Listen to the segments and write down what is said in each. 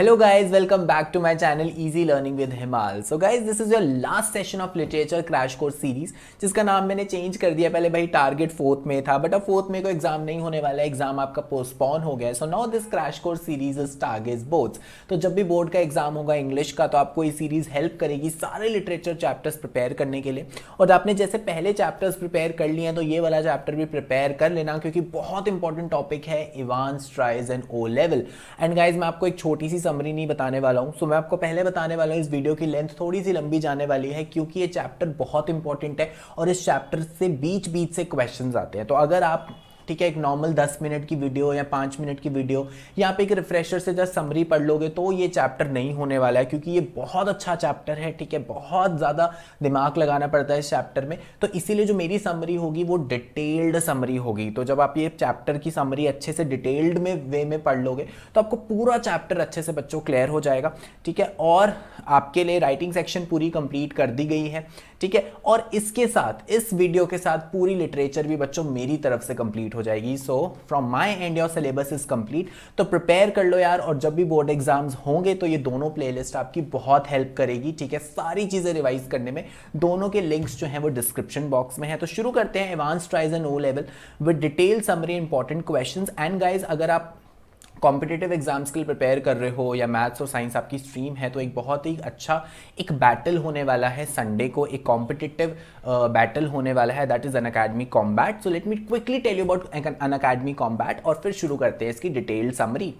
Hello guys, welcome back to my channel Easy Learning with Himal. So guys, this is your last session of literature crash course series जिसका नाम मैंने change कर दिया। पहले भाई target fourth में था, बट अब फोर्थ में कोई एग्जाम नहीं होने वाला है, एग्जाम आपका पोस्टपोन हो गया। So now this crash course series is targets boards. तो जब भी बोर्ड का एग्जाम होगा इंग्लिश का, तो आपको ये सीरीज हेल्प करेगी सारे लिटरेचर चैप्टर्स प्रिपेयर करने के लिए। और आपने जैसे पहले चैप्टर्स प्रिपेयर कर लिए हैं, तो ये वाला चैप्टर भी प्रिपेयर कर लेना, क्योंकि बहुत इंपॉर्टेंट टॉपिक है Evans tries an O level. And guys, मैं आपको एक छोटी सी समरी नहीं बताने वाला हूं। सो मैं आपको पहले बताने वाला हूं, इस वीडियो की लेंथ थोड़ी सी लंबी जाने वाली है, क्योंकि ये चैप्टर बहुत इंपॉर्टेंट है और इस चैप्टर से बीच बीच से क्वेश्चंस आते हैं। तो अगर आप ठीक है एक नॉर्मल 10 मिनट की वीडियो या 5 मिनट की वीडियो यहाँ पे एक रिफ्रेशर से जस्ट समरी पढ़ लोगे, तो ये चैप्टर नहीं होने वाला है, क्योंकि ये बहुत अच्छा चैप्टर है। ठीक है, बहुत ज़्यादा दिमाग लगाना पड़ता है इस चैप्टर में। तो इसीलिए जो मेरी समरी होगी वो डिटेल्ड समरी होगी। तो जब आप ये चैप्टर की समरी अच्छे से डिटेल्ड में वे में पढ़ लोगे, तो आपको पूरा चैप्टर अच्छे से बच्चों क्लियर हो जाएगा। ठीक है, और आपके लिए राइटिंग सेक्शन पूरी कंप्लीट कर दी गई है। ठीक है, और इसके साथ इस वीडियो के साथ पूरी लिटरेचर भी बच्चों मेरी तरफ से कंप्लीट हो जाएगी। So from my and your syllabus is complete. तो प्रिपेयर कर लो यार, और जब भी बोर्ड एग्जाम्स होंगे तो ये दोनों प्लेलिस्ट आपकी बहुत हेल्प करेगी। ठीक है, सारी चीजें रिवाइज करने में। दोनों के लिंक्स जो हैं वो डिस्क्रिप्शन बॉक्स में है। तो शुरू करते हैं Evans tries an O level with detail summary important questions. And guys, अगर आप कॉम्पिटिटिव एग्जाम्स के लिए प्रिपेयर कर रहे हो या मैथ्स और साइंस आपकी स्ट्रीम है, तो एक बहुत ही अच्छा एक बैटल होने वाला है संडे को, एक कॉम्पिटिटिव बैटल होने वाला है, that is Unacademy combat. So let me quickly tell you about Unacademy combat और फिर शुरू करते हैं इसकी detailed summary.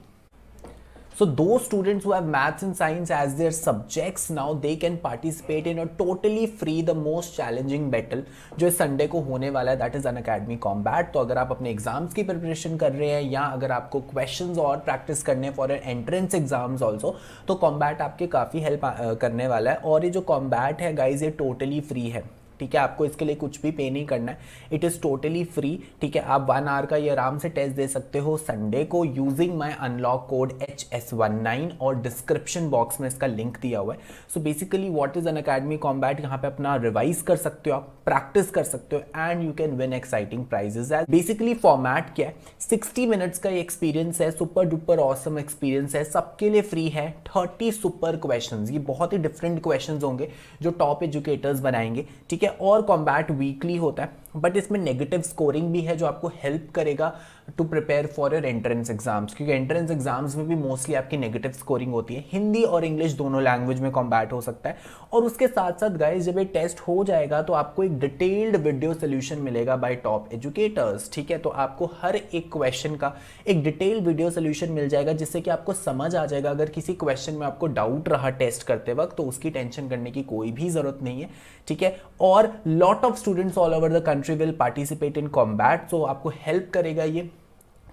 So those students who have maths and science as their subjects, now they can participate in a totally free, the most challenging battle जो इस Sunday को होने वाला है, that is Unacademy Combat। तो अगर आप अपने एग्जाम्स की प्रिपरेशन कर रहे हैं या अगर आपको क्वेश्चंस और प्रैक्टिस करने हैं फॉर एंट्रेंस एग्जाम्स ऑल्सो, तो कॉम्बैट आपके काफ़ी हेल्प करने वाला है। और ये जो कॉम्बैट है गाइज, ये टोटली फ्री है। ठीक है, आपको इसके लिए कुछ भी पे नहीं करना है, इट इज़ टोटली फ्री। ठीक है, आप 1 आवर का ये आराम से टेस्ट दे सकते हो संडे को using my unlock code HS19 और डिस्क्रिप्शन बॉक्स में इसका लिंक दिया हुआ है। So basically what is Unacademy combat, यहाँ पे अपना रिवाइज कर सकते हो, आप प्रैक्टिस कर सकते हो and you can win exciting prices. Basically format क्या है, 60 मिनट्स का ये एक्सपीरियंस है, सुपर डुपर ऑसम एक्सपीरियंस है, सबके लिए फ्री है। 30 सुपर क्वेश्चंस, ये बहुत ही डिफरेंट क्वेश्चंस होंगे जो टॉप एजुकेटर्स बनाएंगे। ठीक है, और कॉम्बैट वीकली होता है, बट इसमें नेगेटिव स्कोरिंग भी है जो आपको हेल्प करेगा to prepare for your entrance exams, क्योंकि एंट्रेंस एग्जाम्स में भी मोस्टली आपकी नेगेटिव स्कोरिंग होती है। हिंदी और इंग्लिश दोनों लैंग्वेज में कॉम्बैट हो सकता है। और उसके साथ साथ गाइस, जब ये टेस्ट हो जाएगा तो आपको एक डिटेल्ड वीडियो सोल्यूशन मिलेगा बाय टॉप एजुकेटर्स। ठीक है, तो आपको हर एक क्वेश्चन का एक डिटेल्ड वीडियो सोल्यूशन मिल जाएगा, जिससे कि आपको समझ आ जाएगा। अगर किसी क्वेश्चन में आपको डाउट रहा टेस्ट करते वक्त, तो उसकी टेंशन करने की कोई भी जरूरत नहीं है। ठीक है, और lot of students all over the country will participate in combat. So आपको हेल्प करेगा ये।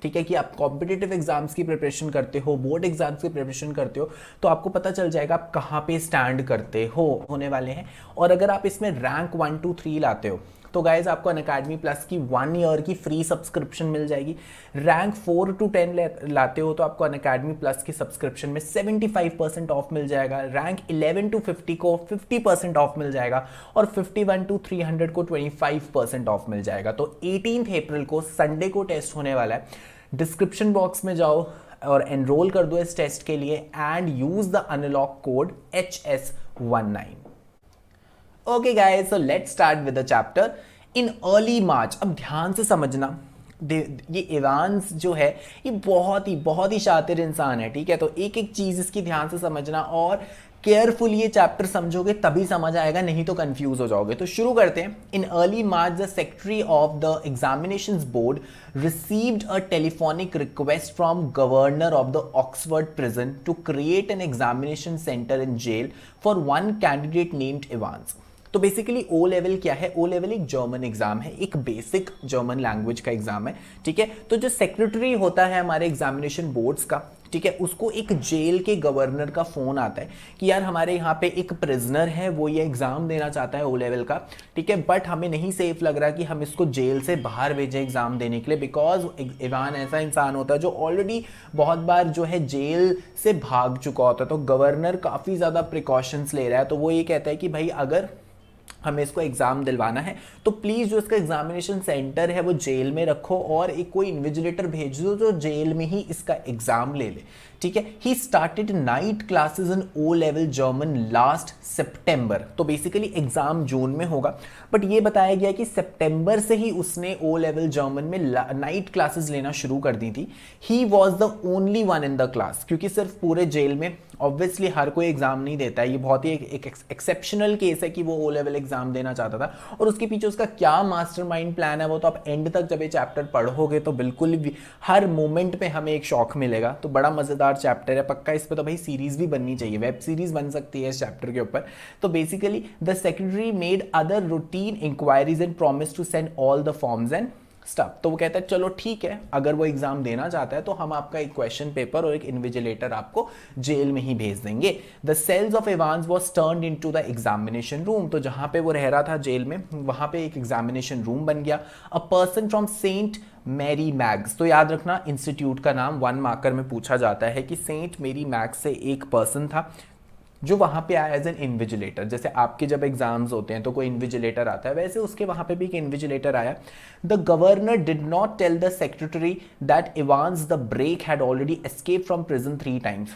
ठीक है, कि आप कॉम्पिटिटिव एग्जाम्स की प्रिपरेशन करते हो, बोर्ड एग्जाम्स की प्रिपरेशन करते हो, तो आपको पता चल जाएगा आप कहाँ पे स्टैंड करते हो होने वाले हैं। और अगर आप इसमें रैंक 1 2 3 लाते हो, तो गाइज आपको अनअकैडमी प्लस की 1 ईयर की फ्री सब्सक्रिप्शन मिल जाएगी। रैंक 4 to 10 लाते हो, तो आपको अनअकैडमी प्लस की सब्सक्रिप्शन में 75% ऑफ मिल जाएगा। रैंक 11 to 50 को 50% ऑफ मिल जाएगा, और 51 to 300 को 25% ऑफ मिल जाएगा। तो 18 अप्रैल को संडे को टेस्ट होने वाला है। डिस्क्रिप्शन बॉक्स में जाओ और एनरोल कर दो इस टेस्ट के लिए and use the unlock code HS19। Okay guys, so let's start with the chapter in early मार्च। अब ध्यान से समझना, ये इवांस जो है ये बहुत ही शातिर इंसान है। ठीक है, तो एक एक चीज इसकी ध्यान से समझना और केयरफुल ये चैप्टर समझोगे तभी समझ आएगा, नहीं तो कंफ्यूज हो जाओगे। तो शुरू करते हैं। In early March the secretary of the examinations board received a telephonic request from governor of the Oxford prison to create an examination center in jail for one candidate named Evans। तो basically O level क्या है? O level एक German exam है, एक basic German language का exam है। ठीक है, तो जो सेक्रेटरी होता है हमारे एग्जामिनेशन बोर्ड्स का, ठीक है, उसको एक जेल के गवर्नर का फोन आता है कि यार हमारे यहाँ पे एक प्रिजनर है, वो ये एग्जाम देना चाहता है ओ लेवल का। ठीक है, बट हमें नहीं सेफ लग रहा कि हम इसको जेल से बाहर भेजें एग्जाम देने के लिए, बिकॉज इवान ऐसा इंसान होता है जो ऑलरेडी बहुत बार जो है जेल से भाग चुका होता है। तो गवर्नर काफ़ी ज़्यादा प्रिकॉशंस ले रहा है। तो वो ये कहता है कि भाई अगर हमें इसको एग्जाम दिलवाना है, तो प्लीज जो इसका एग्जामिनेशन सेंटर है वो जेल में रखो और एक कोई इन्विजिलेटर भेज दो जो जेल में ही इसका एग्जाम ले ले। ठीक है। He started night classes in O level German last सितंबर, तो बेसिकली एग्जाम जून में होगा, बट ये बताया गया कि सितंबर से ही उसने ओ लेवल जर्मन में नाइट क्लासेस लेना शुरू कर दी थी। He was the only one in the class, क्योंकि सिर्फ पूरे जेल में ऑब्वियसली हर कोई एग्जाम नहीं देता है, ये बहुत ही एक एक्सेप्शनल केस है कि वो ओ लेवल एग्जाम देना चाहता था, और उसके पीछे उसका क्या मास्टरमाइंड प्लान है वो तो आप एंड तक जब ये चैप्टर पढ़ोगे तो बिल्कुल भी हर मोमेंट पे हमें एक शौक मिलेगा। तो बड़ा मजेदार चैप्टर है, पक्का इस पे तो भाई सीरीज भी बननी चाहिए, वेब सीरीज बन सकती है इस चैप्टर के ऊपर। तो basically the secretary made other routine inquiries and promise to send all the forms and stuff. तो वो कहता है चलो ठीक है, अगर वो एग्जाम देना चाहता है तो हम आपका एक क्वेश्चन पेपर और एक इन्विजिलेटर आपको जेल में ही भेज देंगे। The cells of Evans was turned into the examination room, तो जहां पे वो रह रहा था जेल में वहां पे एक एग्जामिनेशन रूम बन गया। A person from saint Mary Mags, तो याद रखना इंस्टीट्यूट का नाम 1 मार्कर में पूछा जाता है कि सेंट मैरी मैग्स से एक पर्सन था जो वहां पे आया एज एन इन्विजिलेटर। जैसे आपके जब एग्जाम्स होते हैं तो कोई इन्विजिलेटर आता है, वैसे उसके वहां पे भी एक इन्विजिलेटर आया। The governor did not tell the secretary that Evans the break had already escape from prison 3 times.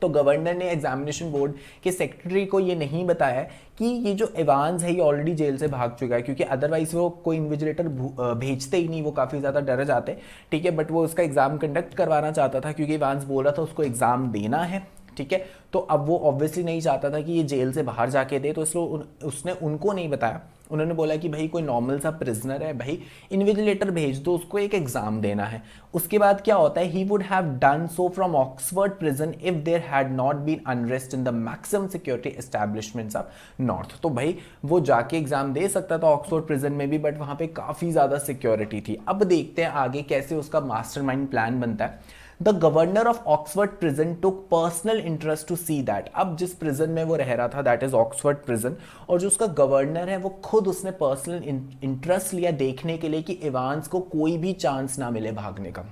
तो गवर्नर ने एग्जामिनेशन बोर्ड के सेक्रेटरी को ये नहीं बताया कि ये जो इवांस है ये ऑलरेडी जेल से भाग चुका है, क्योंकि अदरवाइज वो कोई इन्विजिलेटर भेजते ही नहीं, वो काफ़ी ज़्यादा डर जाते। ठीक है, बट वो उसका एग्जाम कंडक्ट करवाना चाहता था क्योंकि इवांस बोल रहा था उसको एग्जाम देना है। ठीक है, तो अब वो ऑब्वियसली नहीं चाहता था कि ये जेल से बाहर जाके दे, तो इसलिए उसने उनको नहीं बताया। उन्होंने बोला कि भाई कोई नॉर्मल सा प्रिजनर है, भाई इन्विजिलेटर भेज दो, उसको एक एग्जाम देना है। उसके बाद क्या होता है, he would have done so from Oxford prison if there had not been unrest in the maximum security establishments of north. तो भाई वो जाके एग्जाम दे सकता था ऑक्सफोर्ड प्रिजन में भी, बट वहां पे काफी ज्यादा सिक्योरिटी थी। अब देखते हैं आगे कैसे उसका मास्टरमाइंड प्लान बनता है। The governor of Oxford prison took personal interest to see that, अब जिस प्रिजन में वो रह रहा था दैट इज ऑक्सफोर्ड प्रिजन, और जो उसका गवर्नर है वो खुद उसने पर्सनल इंटरेस्ट लिया देखने के लिए कि इवांस को कोई भी चांस ना मिले भागने का।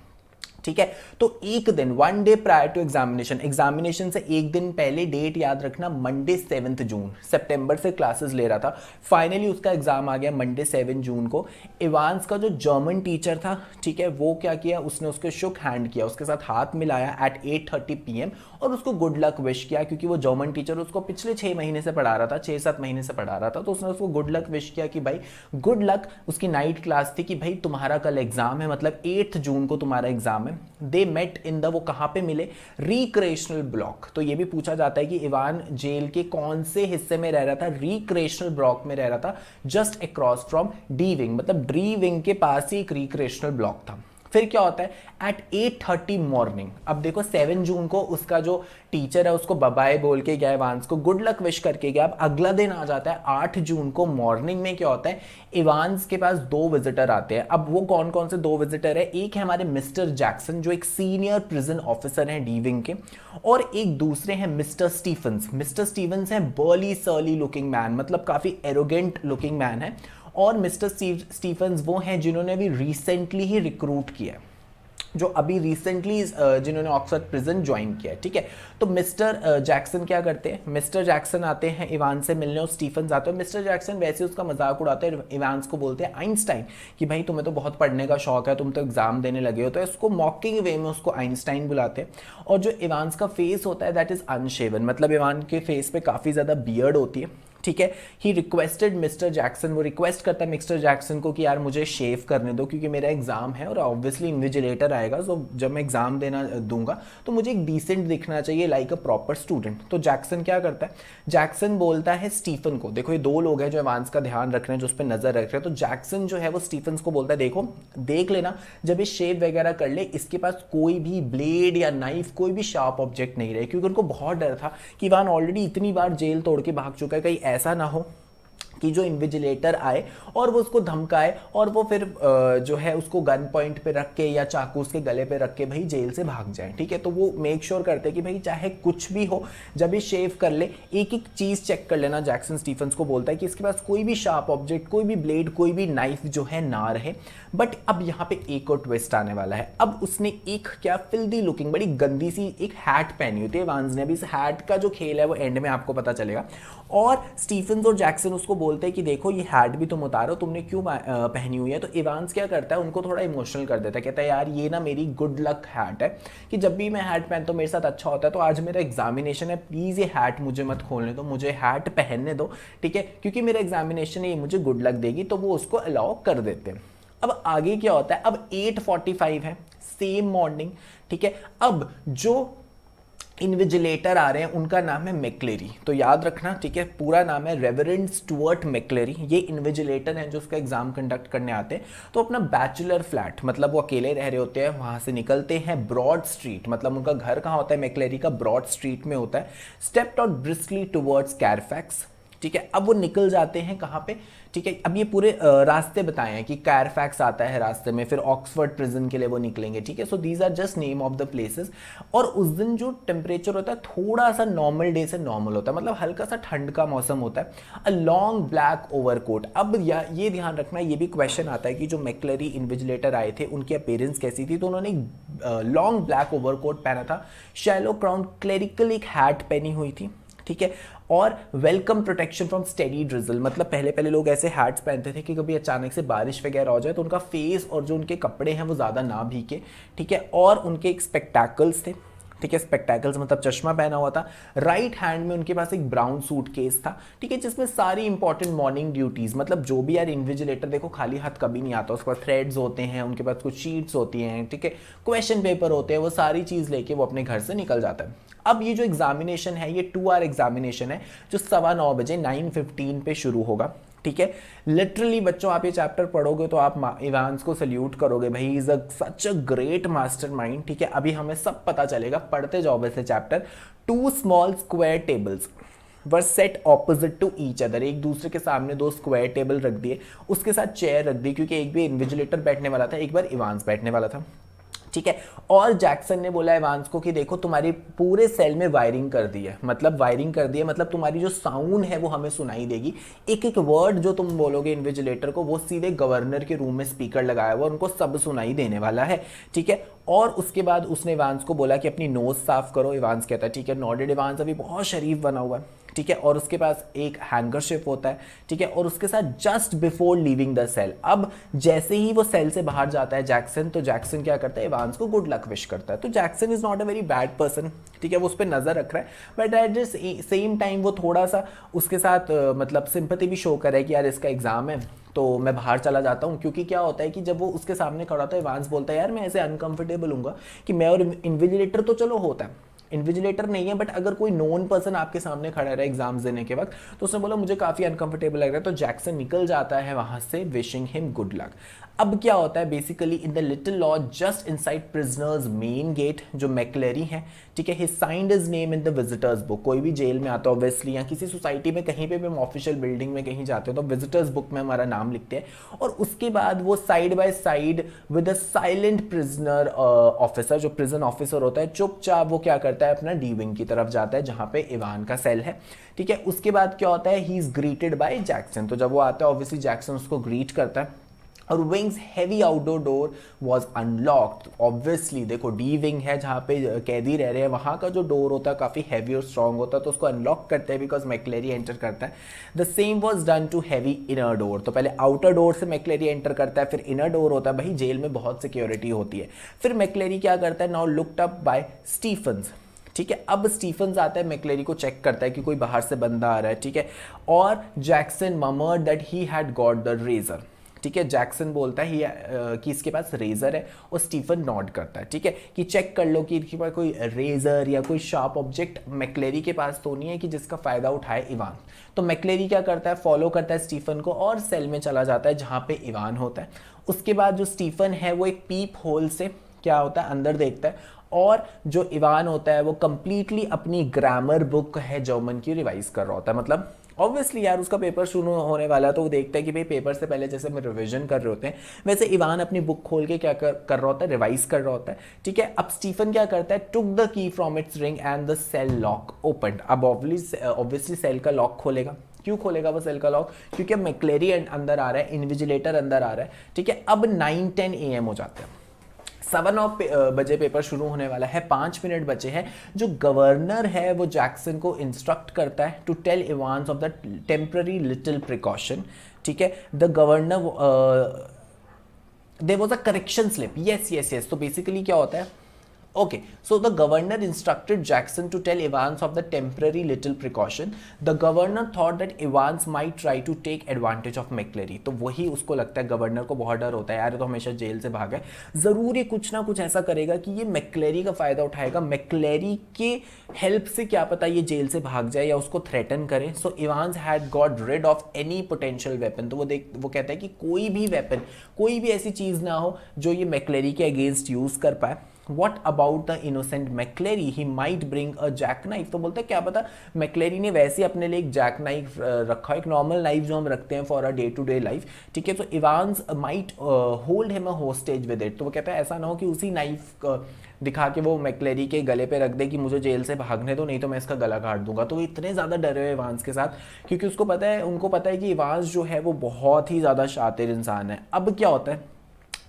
ठीक है, तो एक दिन 1 डे प्रायर टू एग्जामिनेशन से एक दिन पहले, डेट याद रखना मंडे 7 जून, सितंबर से क्लासेस ले रहा था, फाइनली उसका एग्जाम आ गया मंडे 7 जून को। इवांस का जो जर्मन टीचर था, ठीक है, वो क्या किया, उसने उसके शुक हैंड किया, उसके साथ हाथ मिलाया एट 8:30 PM और उसको गुड लक विश किया, क्योंकि वो जर्मन टीचर उसको पिछले 6 महीने से पढ़ा रहा था, 6-7 महीने से पढ़ा रहा था, तो उसने उसको गुड लक विश किया कि भाई गुड लक। उसकी नाइट क्लास थी कि भाई तुम्हारा कल एग्जाम है, मतलब 8 जून को तुम्हारा एग्जाम है। दे मेट इन द, वो कहां पे मिले, रिक्रिएशनल ब्लॉक। तो ये भी पूछा जाता है कि इवान जेल के कौन से हिस्से में रह रहा था, रिक्रिएशनल ब्लॉक में रह रहा था, just across from D wing, मतलब डी विंग के पास ही एक रिक्रिएशनल ब्लॉक था। फिर क्या होता है, एट 8:30 मॉर्निंग, अब देखो 7 जून को उसका जो टीचर है उसको बाय बोल के गया, इवांस को गुड लक विश करके गया। अब अगला दिन आ जाता है 8 जून को मॉर्निंग में, क्या होता है, इवांस के पास 2 विजिटर आते हैं। अब वो कौन कौन से 2 विजिटर है, एक है हमारे मिस्टर जैक्सन जो एक सीनियर प्रिजन ऑफिसर हैं डी विंग के, और एक दूसरे हैं मिस्टर स्टीफन्स। मिस्टर स्टीफन्स हैं बर्ली सर्ली लुकिंग मैन, मतलब काफी एरोगेंट लुकिंग मैन है, और मिस्टर स्टीफन्स वो हैं जिन्होंने अभी रिसेंटली ही रिक्रूट किया है, जो अभी रिसेंटली जिन्होंने ऑक्सफोर्ड प्रिजन ज्वाइन किया है। ठीक है, तो मिस्टर जैक्सन क्या करते हैं, मिस्टर जैक्सन आते हैं इवान से मिलने और स्टीफन्स आते हैं। मिस्टर जैक्सन वैसे उसका मजाक उड़ाते हैं, इवान्स को बोलते हैं आइंस्टाइन, कि भाई तुम्हें तो बहुत पढ़ने का शौक है, तुम तो एग्जाम देने लगे हो, तो इसको मॉकिंग वे में उसको आइंस्टाइन बुलाते हैं। और जो इवान्स का फेस होता है दैट इज अनशेवन, मतलब इवान के फेस पे काफ़ी ज़्यादा बियर्ड होती है। ठीक है, ही रिक्वेस्टेड मिस्टर जैक्सन, वो रिक्वेस्ट करता है मिस्टर जैक्सन को कि यार मुझे शेव करने दो क्योंकि मेरा एग्जाम है और ऑब्वियसली इन्विजिलेटर आएगा, तो जब मैं एग्जाम देना दूंगा तो मुझे एक डिसेंट दिखना चाहिए, लाइक अ प्रॉपर स्टूडेंट। तो जैक्सन क्या करता है, जैक्सन बोलता है स्टीफन को, देखो ये 2 लोग हैं जो इवांस का ध्यान रख रहे हैं, जो उस पर नजर रख रहे हैं। तो जैक्सन जो है वो स्टीफन्स को बोलता है देखो देख लेना, जब ये शेव वगैरह कर ले इसके पास कोई भी ब्लेड या नाइफ, कोई भी शार्प ऑब्जेक्ट नहीं रहे, क्योंकि उनको बहुत डर था कि इवान ऑलरेडी इतनी बार जेल तोड़ के भाग चुका है, कहीं ऐसा ना हो कि जो इन्विजिलेटर आए और वो उसको धमकाए और वो फिर जो है उसको गन पॉइंट पे रख के या चाकू उसके गले पे रख के भाई जेल से भाग जाए। ठीक है, तो वो मेक श्योर करते हैं कि भाई चाहे कुछ भी हो, जब ये शेव कर ले एक एक चीज चेक कर लेना। जैक्सन स्टीफन्स को बोलता है कि इसके पास कोई भी शार्प ऑब्जेक्ट, कोई भी ब्लेड, कोई भी नाइफ जो है ना रहे। बट अब यहाँ पे एक और ट्विस्ट आने वाला है। अब उसने एक क्या फिल्दी लुकिंग बड़ी गंदी सी एक हैट पहनी होती है वांस ने, अभी इस हैट का जो खेल है वो एंड में आपको पता चलेगा। और स्टीफन्स और जैक्सन उसको बोलते हैं कि देखो ये हैट भी तुम उतारो, तुमने क्यों पहनी हुई है। तो इवांस क्या करता है, उनको थोड़ा इमोशनल कर देता है, कहता है यार ये ना मेरी गुड लक हैट है कि जब भी मैं हैट पहनता हूँ मेरे साथ अच्छा होता है, तो आज मेरा एग्जामिनेशन है, प्लीज़ ये हैट मुझे मत खोलने दो, मुझे हैट पहनने दो, ठीक है, क्योंकि मेरा एग्जामिनेशन है, ये मुझे गुड लक देगी। तो वो उसको अलाउ कर देते हैं। अब आगे क्या होता है, अब 8:45 है, सेम मॉर्निंग, ठीक है। अब जो इन्विजिलेटर आ रहे हैं उनका नाम है मैक्लेरी, तो याद रखना, ठीक है, पूरा नाम है रेवरेंड स्टुअर्ट मैक्लेरी। ये इन्विजिलेटर हैं जो उसका एग्जाम कंडक्ट करने आते हैं। तो अपना बैचलर फ्लैट, मतलब वो अकेले रह रहे होते हैं, वहां से निकलते हैं ब्रॉड स्ट्रीट, मतलब उनका घर कहाँ होता है मैक्लेरी का, ब्रॉड स्ट्रीट में होता है। स्टेप्ड आउट ब्रिस्कली टुवर्ड्स कैरफैक्स, ठीक है। अब वो निकल जाते हैं कहाँ पे, ठीक है। अब ये पूरे रास्ते बताए हैं कि कैरफैक्स आता है रास्ते में, फिर ऑक्सफोर्ड प्रिजन के लिए वो निकलेंगे, ठीक है। So these are just name of the places. और उस दिन जो टेम्परेचर होता है थोड़ा सा नॉर्मल डे से नॉर्मल होता है, मतलब हल्का सा ठंड का मौसम होता है। A long black overcoat. अब ये ध्यान रखना, ये भी क्वेश्चन आता है कि जो मैक्लेरी इन्विजिलेटर आए थे उनकी अपीयरेंस कैसी थी। तो उन्होंने लॉन्ग ब्लैक ओवरकोट पहना था, शैलो क्राउन क्लेरिकल एक हैट पहनी हुई थी, ठीक है। और welcome protection from steady drizzle, मतलब पहले पहले लोग ऐसे हैट्स पहनते थे कि कभी अचानक से बारिश वगैरह हो जाए तो उनका फेस और जो उनके कपड़े हैं वो ज़्यादा ना भीगे, ठीक है। और उनके एक स्पेक्टैकल्स थे, ठीक है, स्पेक्टैकल्स मतलब चश्मा पहना हुआ था। राइट हैंड में उनके पास एक ब्राउन सूट केस था, ठीक है, जिसमें सारी इंपॉर्टेंट मॉर्निंग ड्यूटीज, मतलब जो भी यार इन्विजिलेटर देखो खाली हाथ कभी नहीं आता, उसके पास थ्रेड्स होते हैं, उनके पास कुछ शीट्स होती हैं, ठीक है, क्वेश्चन पेपर होते हैं, वो सारी चीज़ लेके वो अपने घर से निकल जाता है। अब ये जो एग्जामिनेशन है ये 2 आवर एग्जामिनेशन है जो 9:15 बजे 9:15 पे शुरू होगा, ठीक है। लिटरली बच्चों आप ये चैप्टर पढ़ोगे तो आप इवांस को सल्यूट करोगे, भाई is a such a great mastermind, ठीक है। अभी हमें सब पता चलेगा, पढ़ते जाओ वैसे chapter. 2 small square tables were set opposite to each other, एक दूसरे के सामने 2 स्क्वायर टेबल रख दिए, उसके साथ चेयर रख दी, क्योंकि एक भी इन्विजिलेटर बैठने वाला था, एक बार इवांस बैठने वाला था, ठीक है। और जैक्सन ने बोला इवांस को कि देखो तुम्हारी पूरे सेल में वायरिंग कर दी है, मतलब वायरिंग कर दी है, मतलब तुम्हारी जो साउंड है वो हमें सुनाई देगी, एक एक वर्ड जो तुम बोलोगे इन्विजिलेटर को वो सीधे गवर्नर के रूम में स्पीकर लगाया हुआ उनको सब सुनाई देने वाला है, ठीक है। और उसके बाद उसने इवांस को बोला कि अपनी नोज साफ करो। इवांस कहता है ठीक है, नॉडेड। इवांस अभी बहुत शरीफ बना हुआ है, ठीक है। और उसके पास एक हैंगरशिप होता है, ठीक है। और उसके साथ just before leaving the cell, अब जैसे ही वो सेल से बाहर जाता है जैक्सन, तो जैक्सन क्या करता है, इवांस को गुड लक विश करता है। तो Jackson is not a very bad person, ठीक है, वो उस पर नजर रख रहा है, but at the same time वो थोड़ा सा उसके साथ मतलब सिंपैथी भी शो कर रहा है कि यार इसका एग्जाम है तो मैं बाहर चला जाता हूँ। क्योंकि क्या होता है कि जब वो उसके सामने खड़ा होता है इवांस बोलता है यार मैं ऐसे अनकंफर्टेबल हूँगा कि मैं और इन्विजिलेटर तो चलो होता है, इन्विजिलेटर नहीं है, बट अगर कोई नोन पर्सन आपके सामने खड़ा रहा एग्जाम्स देने के वक्त, तो उसने बोला मुझे काफ़ी अनकंफर्टेबल लग रहा है। तो जैक्सन निकल जाता है वहां से विशिंग हिम गुड लक। अब क्या होता है basically in the little lodge just inside prisoners main gate, जो मैक्लेरी है, ठीक है, he signed his name in the visitors book. कोई भी जेल में आता है ऑब्वियसली या किसी सोसाइटी में कहीं पे भी हम ऑफिशियल बिल्डिंग में कहीं जाते हो तो विजिटर्स बुक में हमारा नाम लिखते हैं। और उसके बाद वो side by side with a silent prisoner officer, जो प्रिजन ऑफिसर होता है, चुपचाप वो क्या करता है अपना डी विंग की तरफ जाता है जहां पे इवान का सेल है, ठीक है। उसके बाद क्या होता है, he is greeted by Jackson. तो जब वो आता है ऑब्वियसली जैक्सन उसको ग्रीट करता है। और wings heavy outdoor door was unlocked. Obviously देखो डी विंग है जहाँ पे कैदी रह रहे हैं, वहाँ का जो डोर होता है काफ़ी हैवी और स्ट्रॉन्ग होता है, तो उसको अनलॉक करते हैं बिकॉज मैक्लेरी एंटर करता है। The same was done to heavy inner door. तो पहले आउटर डोर से मैक्लेरी एंटर करता है, फिर इनर डोर होता है, भाई जेल में बहुत सिक्योरिटी होती है। फिर मैक्लेरी क्या करता है, now looked up by Stephens, ठीक है। अब स्टीफन्स आता है, मैक्लेरी को चेक करता है कि कोई बाहर से बंदा आ रहा है, ठीक है। और Jackson murmured that he had got the razor, ठीक है। जैक्सन बोलता है कि इसके पास रेजर है और स्टीफन नॉड करता है, ठीक है, कि चेक कर लो कि इसके पास कोई रेजर या कोई शार्प ऑब्जेक्ट मैक्लेरी के पास तो नहीं है कि जिसका फायदा उठाए इवान। तो मैक्लेरी क्या करता है, फॉलो करता है स्टीफन को और सेल में चला जाता है जहां पे इवान होता है। उसके बाद जो स्टीफन है वो एक पीप होल से क्या होता है अंदर देखता है, और जो इवान होता है वो कंप्लीटली अपनी ग्रामर बुक है जर्मन की रिवाइज कर रहा होता है। मतलब ऑब्वियसली यार उसका पेपर शुरू होने वाला है तो वो देखता है कि भाई पेपर से पहले जैसे हम रिवीजन कर रहे होते हैं वैसे इवान अपनी बुक खोल के क्या कर रहा होता है, रिवाइज कर रहा होता है, ठीक है। अब स्टीफन क्या करता है, took the key from its ring and the cell lock opened. अब ऑब्वियसली सेल का लॉक खोलेगा। क्यों खोलेगा वो सेल का लॉक, क्योंकि अब मैक्लेरी अंदर आ रहा है, इन्विजिलेटर अंदर आ रहा है, ठीक है। अब 9:10 AM हो जाता है। बजे पेपर शुरू होने वाला है, 5 मिनट बचे हैं। जो गवर्नर है वो जैक्सन को इंस्ट्रक्ट करता है to tell Evans of the temporary little precaution. ठीक है, the governor there was a correction slip, yes. तो बेसिकली क्या होता है, okay, so the governor instructed Jackson to tell Evans of the temporary little precaution. The governor thought that Evans might try to take advantage of McClary. तो वही उसको लगता है, गवर्नर को बहुत डर होता है यार, तो हमेशा जेल से भागा है, ज़रूर ये कुछ ना कुछ ऐसा करेगा कि ये मैक्लेरी का फ़ायदा उठाएगा, मैक्लेरी के हेल्प से क्या पता ये जेल से भाग जाए या उसको थ्रेटन करे। So Evans had got rid of any potential weapon. तो वो कहता है कि कोई भी वेपन, कोई भी ऐसी चीज़ ना हो जो ये मैक्लेरी के अगेंस्ट यूज़ कर पाए। What about the innocent McClary? He might bring a jackknife. तो बोलते हैं क्या पता मैक्लेरी ने वैसे अपने लिए एक जैक नाइफ रखा, एक नॉर्मल नाइफ जो हम रखते हैं for a day to day life. ठीक है, तो Evans might hold him a hostage with it. तो वो कहता है ऐसा ना हो कि उसी नाइफ दिखा के वो मैक्लेरी के गले पे रख दे कि मुझे जेल से भागने दो, नहीं तो मैं इसका गला काट दूंगा। तो वो इतने ज़्यादा डरे हुए इवांस के साथ, क्योंकि उनको पता है कि इवांस जो है वो बहुत ही ज़्यादा शातिर इंसान है। अब क्या होता है,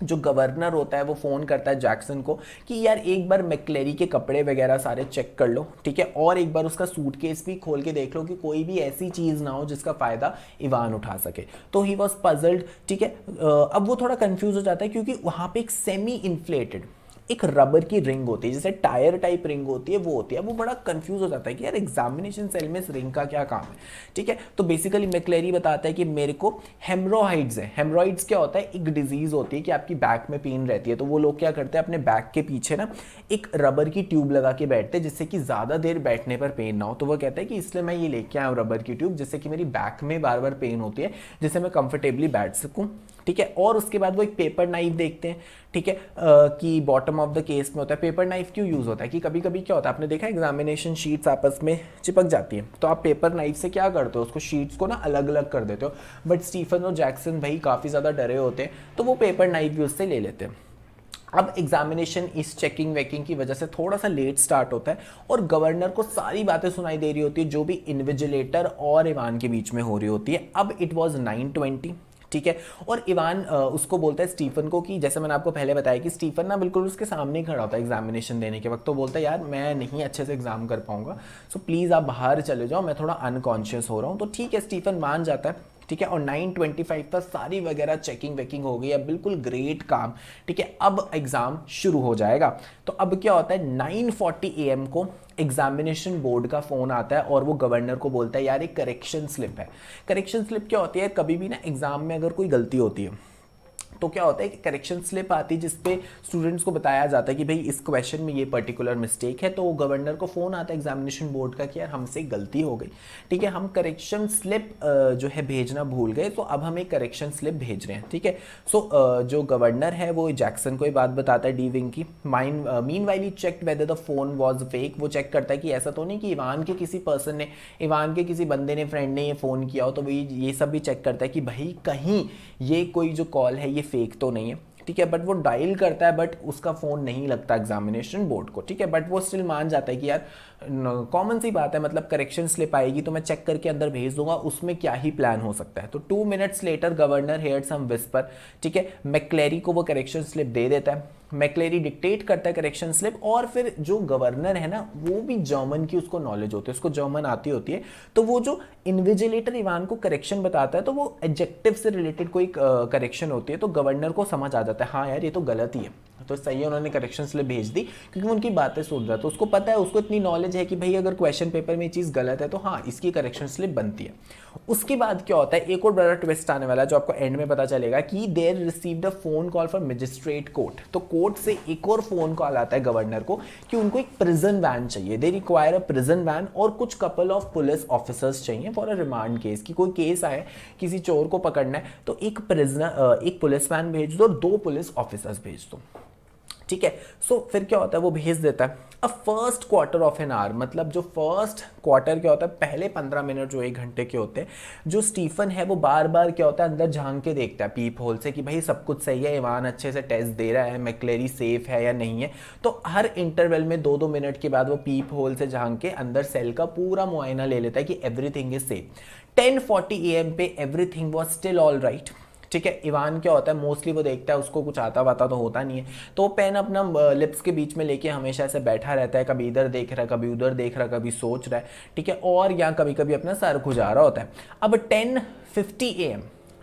जो गवर्नर होता है वो फ़ोन करता है जैक्सन को कि यार एक बार मैक्लेरी के कपड़े वगैरह सारे चेक कर लो, ठीक है, और एक बार उसका सूटकेस भी खोल के देख लो कि कोई भी ऐसी चीज़ ना हो जिसका फ़ायदा इवान उठा सके। तो ही वॉज पजल्ड। ठीक है, अब वो थोड़ा कंफ्यूज हो जाता है क्योंकि वहाँ पे एक सेमी इन्फ्लेटेड एक रबर की रिंग होती है, जैसे टायर टाइप रिंग होती है, वो होती है। वो बड़ा कंफ्यूज हो जाता है कि यार एग्जामिनेशन सेल में इस रिंग का क्या काम है। ठीक है, तो बेसिकली मैक्लेरी बताता है कि मेरे को हेमरोइड्स है। हेमरोइड्स क्या होता है, एक डिजीज होती है कि आपकी बैक में पेन रहती है, तो वो लोग क्या करते हैं अपने बैक के पीछे ना एक रबर की ट्यूब लगा के बैठते हैं जिससे कि ज़्यादा देर बैठने पर पेन ना हो। तो वो कहता है कि इसलिए मैं ये लेके आया हूँ रबर की ट्यूब, जिससे कि मेरी बैक में बार बार पेन होती है, जिससे मैं कंफर्टेबली बैठ सकूँ। ठीक है, और उसके बाद वो एक पेपर नाइफ देखते हैं। ठीक है, कि बॉटम ऑफ द केस में होता है। पेपर नाइफ क्यों यूज़ होता है कि कभी कभी क्या होता है, आपने देखा एग्जामिनेशन शीट्स आपस में चिपक जाती हैं, तो आप पेपर नाइफ से क्या करते हो, उसको शीट्स को ना अलग अलग कर देते हो। बट स्टीफन और जैक्सन भाई काफ़ी ज़्यादा डरे होते हैं, तो वो पेपर नाइफ भी उससे ले लेते हैं। अब एग्जामिनेशन इस चेकिंग वेकिंग की वजह से थोड़ा सा लेट स्टार्ट होता है और गवर्नर को सारी बातें सुनाई दे रही होती है जो भी इन्विजिलेटर और इवान के बीच में हो रही होती है। अब इट वाज 9:20। ठीक है, और इवान उसको बोलता है स्टीफन को कि जैसे मैंने आपको पहले बताया कि स्टीफन ना बिल्कुल उसके सामने ही खड़ा होता है एग्जामिनेशन देने के वक्त। तो बोलता है यार मैं नहीं अच्छे से एग्जाम कर पाऊंगा, सो प्लीज़ आप बाहर चले जाओ, मैं थोड़ा अनकॉन्शियस हो रहा हूँ। तो ठीक है, स्टीफन मान जाता है। ठीक है, और 9:25 तक सारी वगैरह चेकिंग वेकिंग हो गई है, बिल्कुल ग्रेट काम। ठीक है, अब एग्जाम शुरू हो जाएगा। तो अब क्या होता है, 9:40 AM को एग्जामिनेशन बोर्ड का फ़ोन आता है और वो गवर्नर को बोलता है यार एक करेक्शन स्लिप है। करेक्शन स्लिप क्या होती है, कभी भी ना एग्जाम में अगर कोई गलती होती है तो क्या होता है कि करेक्शन स्लिप आती है जिसपे स्टूडेंट्स को बताया जाता है कि भाई इस क्वेश्चन में ये पर्टिकुलर मिस्टेक है। तो गवर्नर को फ़ोन आता है एग्जामिनेशन बोर्ड का कि यार हमसे गलती हो गई, ठीक है, हम करेक्शन स्लिप जो है भेजना भूल गए, तो अब हम एक करेक्शन स्लिप भेज रहे हैं। ठीक है, सो जो गवर्नर है वो जैक्सन को ये बात बताता है डी विंग की। Meanwhile he checked whether the phone was fake. वो चेक करता है कि ऐसा तो नहीं कि इवान के किसी पर्सन ने, इवान के किसी बंदे ने, फ्रेंड ने ये फ़ोन किया हो। तो भाई ये सब भी चेक करता है कि भाई कहीं ये कोई जो कॉल है ये फेक तो नहीं है। ठीक है, बट वो डायल करता है बट उसका फ़ोन नहीं लगता एग्जामिनेशन बोर्ड को। ठीक है, बट वो स्टिल मान जाता है कि यार कॉमन सी बात है, मतलब करेक्शन स्लिप आएगी तो मैं चेक करके अंदर भेज दूंगा, उसमें क्या ही प्लान हो सकता है। तो 2 मिनट्स लेटर गवर्नर हेयर्ड सम विस्पर। ठीक है, मैक्लेरी को वो करेक्शन स्लिप दे देता है। मैक्लेरी डिक्टेट करता है करेक्शन स्लिप, और फिर जो गवर्नर है ना वो भी जर्मन की उसको नॉलेज होती है, उसको जर्मन आती होती है। तो वो जो इन्विजिलेटर इवान को करेक्शन बताता है तो वो एडजेक्टिव से रिलेटेड कोई करेक्शन होती है, तो गवर्नर को समझ आ जाता है हाँ यार ये तो गलत ही है, तो सही है, उन्होंने करेक्शन स्लिप भेज दी क्योंकि वो उनकी बातें सुन रहा है। तो उसको पता है, उसको इतनी नॉलेज है कि भाई अगर क्वेश्चन पेपर में ये चीज़ गलत है तो हाँ इसकी करेक्शन स्लिप बनती है। उसके बाद क्या होता है, एक और बड़ा ट्विस्ट आने वाला है जो आपको एंड में पता चलेगा कि there received a phone call from magistrate court. तो कोर्ट से एक और फोन कॉल आता है गवर्नर को कि उनको एक प्रिजन वैन चाहिए, they require a prison van, और कुछ कपल ऑफ पुलिस ऑफिसर्स चाहिए फॉर अ रिमांड केस, की कोई केस आए किसी चोर को पकड़ना है तो एक पुलिस वैन भेज दो और 2 पुलिस ऑफिसर्स भेज दो। ठीक है, सो फिर क्या होता है वो भेज देता है। अब first quarter of an our, मतलब जो फर्स्ट क्वार्टर क्या होता है, पहले 15 मिनट जो 1 घंटे के होते हैं, जो स्टीफन है वो बार बार क्या होता है अंदर झांक के देखता है पीप होल से कि भाई सब कुछ सही है, इवान अच्छे से टेस्ट दे रहा है, मैक्लेरी सेफ है या नहीं है। तो हर इंटरवल में 2-2 मिनट के बाद वो पीप होल से झांक के अंदर सेल का पूरा मुआयना ले लेता है कि एवरीथिंग इज सेफ। 10:40 AM पे everything was still all right. ठीक है। इवान क्या होता है, मोस्टली वो देखता है, उसको कुछ आता वाता तो होता नहीं है, तो वो पेन अपना लिप्स के बीच में लेके हमेशा ऐसे बैठा रहता है, कभी इधर देख रहा है, कभी उधर देख रहा है, कभी सोच रहा है, ठीक है, और या कभी कभी अपना सर खुजा रहा होता है। अब 10:50 AM,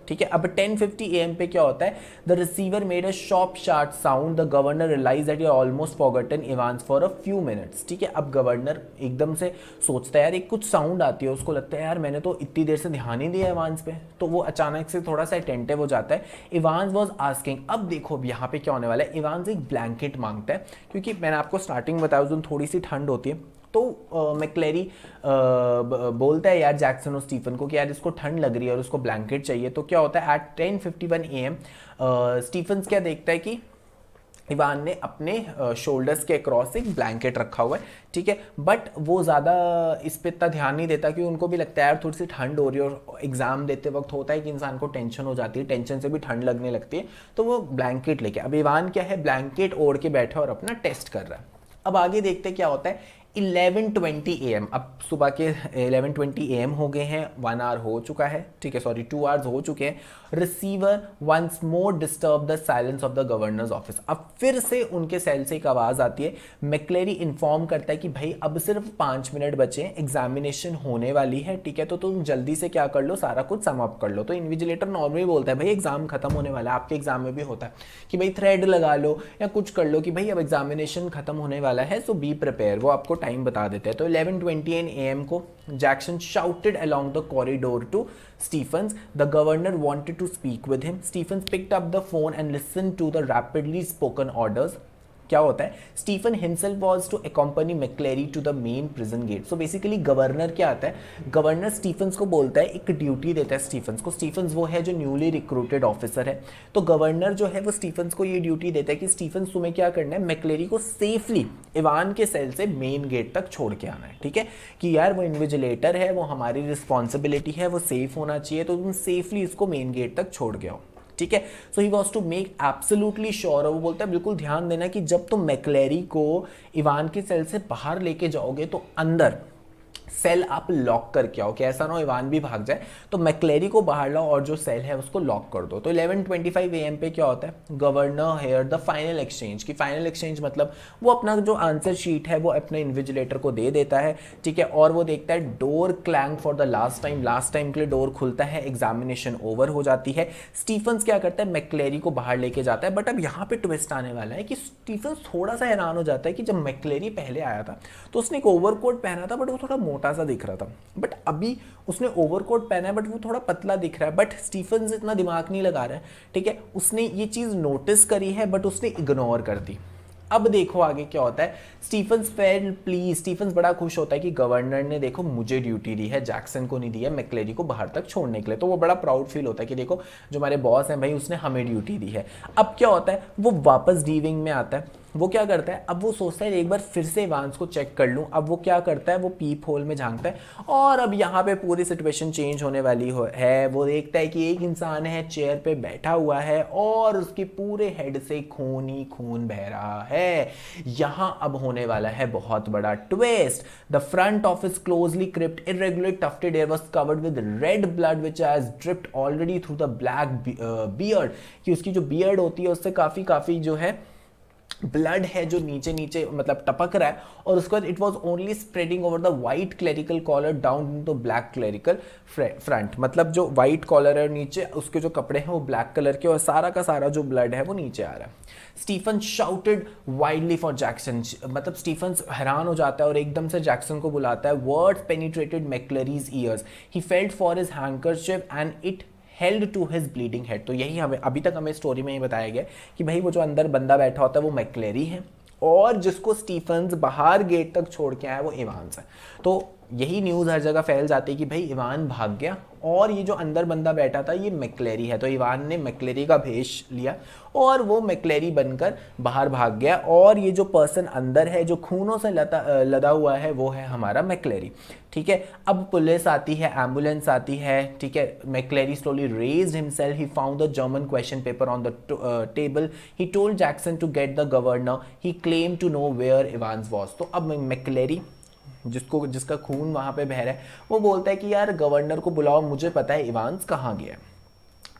ठीक है, अब 10:50 AM पे क्या होता है, the receiver made a sharp short sound, the governor realize that you almost forgotten Evans for a few minutes, ठीक है। अब गवर्नर एकदम से सोचता है यार एक कुछ साउंड आती है, उसको लगता है यार मैंने तो इतनी देर से ध्यान ही दिया इवांस पे, तो वो अचानक से थोड़ा सा अटेंटिव हो जाता है। इवांस वॉज आस्किंग, अब देखो अब यहाँ पे क्या होने वाला है, इवांस एक ब्लैंकेट मांगता है, क्योंकि मैंने आपको स्टार्टिंग बताया उस दिन थोड़ी सी ठंड होती है, तो मैक्लेरी बोलता है यार जैक्सन और स्टीफन को कि यार इसको ठंड लग रही है और उसको ब्लैंकेट चाहिए। तो क्या होता है, एट 10:51 AM स्टीफन क्या देखता है कि इवान ने अपने शोल्डर्स के अक्रॉस एक ब्लैंकेट रखा हुआ है, ठीक है, बट वो ज़्यादा इस पर इतना ध्यान नहीं देता, क्योंकि उनको भी लगता है यार थोड़ी सी ठंड हो रही है, और एग्जाम देते वक्त होता है कि इंसान को टेंशन हो जाती है, टेंशन से भी ठंड लगने लगती है, तो वो ब्लैंकेट लेके, अब इवान क्या है, ब्लैंकेट ओढ़ के बैठा और अपना टेस्ट कर रहा है। अब आगे देखते क्या होता है, 11:20 AM, अब सुबह के 11:20 AM हो गए हैं, 1 आवर हो चुका है, ठीक है, सॉरी 2 आवर्स हो चुके हैं। Receiver once more disturb the silence of the governor's office, अब फिर से उनके सेल से एक आवाज़ आती है। मैक्लेरी इन्फॉर्म करता है कि भाई अब सिर्फ 5 मिनट बचे हैं, एग्जामिनेशन होने वाली है, ठीक है, तो तुम जल्दी से क्या कर लो, सारा कुछ सम अप कर लो। तो इन्विजिलेटर नॉर्मली बोलता है भाई एग्जाम खत्म होने वाला है, आपके एग्जाम में भी होता है कि भाई थ्रेड लगा लो या कुछ कर लो कि भाई अब एग्जामिनेशन खत्म होने वाला है, सो बी प्रिपेयर, वो आपको टाइम बता देते हैं। तो 11:20 AM को Jackson shouted along the corridor to Stephens. The governor wanted to speak with him. Stephens picked up the phone and listened to the rapidly spoken orders. क्या होता है, Stephen himself was to accompany McLeery to the main prison gate. So basically governor क्या आता है, governor Stephen's को बोलता है, एक ड्यूटी देता है स्टीफन्स को, स्टीफन्स वो है जो न्यूली रिक्रूटेड ऑफिसर है, तो गवर्नर जो है वो स्टीफन्स को ये ड्यूटी देता है कि स्टीफन्स तुम्हें क्या करना है, मैक्लेरी को सेफली इवान के सेल से मेन गेट तक छोड़ के आना है, ठीक है, कि यार वो इन्विजिलेटर है, वो हमारी रिस्पॉन्सिबिलिटी है, वो सेफ होना चाहिए, तो तुम सेफली इसको मेन गेट तक छोड़ के आओ, ठीक है। So he was to make absolutely sure, वो बोलता है बिल्कुल ध्यान देना कि जब तुम मैक्लेरी को इवान के सेल से बाहर लेके जाओगे तो अंदर सेल आप लॉक करके आओ, कि ऐसा ना हो इवान भी भाग जाए, तो मैक्लेरी को बाहर लाओ और जो सेल है उसको लॉक कर दो। तो 11:25 AM पे क्या होता है, governor hear the final exchange, की फाइनल एक्सचेंज मतलब वो अपना जो आंसर शीट है वो अपने इन्विजिलेटर को दे देता है, ठीक है, और वो देखता है door clang for the last time के लिए डोर खुलता है, एग्जामिनेशन ओवर हो जाती है। स्टीफन्स क्या करता है, मैक्लेरी को बाहर लेके जाता है, बट अब यहाँ पे ट्विस्ट आने वाला है कि स्टीफन्स थोड़ा सा हैरान हो जाता है कि जब मैक्लेरी पहले आया था तो उसने एक ओवरकोट पहना था, बट वो थोड़ा मोटा सा दिख रहा था, बट अभी उसने ओवरकोट पहना है बट वो थोड़ा पतला दिख रहा है, बट स्टीफन्स इतना दिमाग नहीं लगा रहा है, ठीक है, उसने ये चीज नोटिस करी है बट उसने इग्नोर कर दी। अब देखो आगे क्या होता है, स्टीफन्स फेल प्लीज, स्टीफन्स बड़ा खुश होता है कि गवर्नर ने देखो मुझे ड्यूटी दी है, जैक्सन को नहीं दी है मैक्लेरी को बाहर तक छोड़ने के लिए, तो वो बड़ा प्राउड फील होता है कि देखो जो हमारे बॉस हैं भाई उसने हमें ड्यूटी दी है। अब क्या होता है, वो वापस डी विंग में आता है, वो क्या करता है, अब वो सोचता है एक बार फिर से इवांस को चेक कर लूं, अब वो क्या करता है, वो पीप होल में झांकता है, और अब यहाँ पे पूरी सिचुएशन चेंज होने वाली है। वो देखता है कि एक इंसान है चेयर पे बैठा हुआ है और उसके पूरे हेड से खून ही खून बह रहा है। यहाँ अब होने वाला है बहुत बड़ा twist, the front office closely crypt irregular tufted air was covered with red blood which has dripped already through the black beard, कि उसकी जो बियर्ड होती है उससे काफी जो है ब्लड है जो नीचे नीचे मतलब टपक रहा है, और उसके बाद it was only spreading over the white clerical collar down to black clerical front, मतलब जो वाइट कॉलर है नीचे उसके जो कपड़े हैं वो ब्लैक कलर के, और सारा का सारा जो ब्लड है वो नीचे आ रहा है। Stephen shouted widely for Jackson, मतलब स्टीफन हैरान हो जाता है और एकदम से जैक्सन को बुलाता है। Words penetrated McLeery's ears, he felt for his handkerchief and it held to his bleeding head. तो यही हमें अभी तक हमें स्टोरी में ये बताया गया कि भाई वो जो अंदर बंदा बैठा होता है वो मैक्लेरी है, और जिसको स्टीफन्स बाहर गेट तक छोड़ के आया वो इवांस है। तो यही न्यूज़ हर जगह फैल जाती है कि भाई इवान भाग गया और ये जो अंदर बंदा बैठा था ये मैक्लेरी है। तो इवान ने मैक्लेरी का भेष लिया और वो मैक्लेरी बनकर बाहर भाग गया, और ये जो पर्सन अंदर है जो खूनों से लदा हुआ है वो है हमारा मैक्लेरी, ठीक है। अब पुलिस आती है, एम्बुलेंस आती है, ठीक है। McLeery slowly raised himself, he found the German question paper on the table, he told Jackson to get the governor, he claim to know where Evans was. तो अब मैक्लेरी जिसका खून वहां पे बह रहा है वो बोलता है कि यार गवर्नर को बुलाओ, मुझे पता है इवांस कहाँ गया है।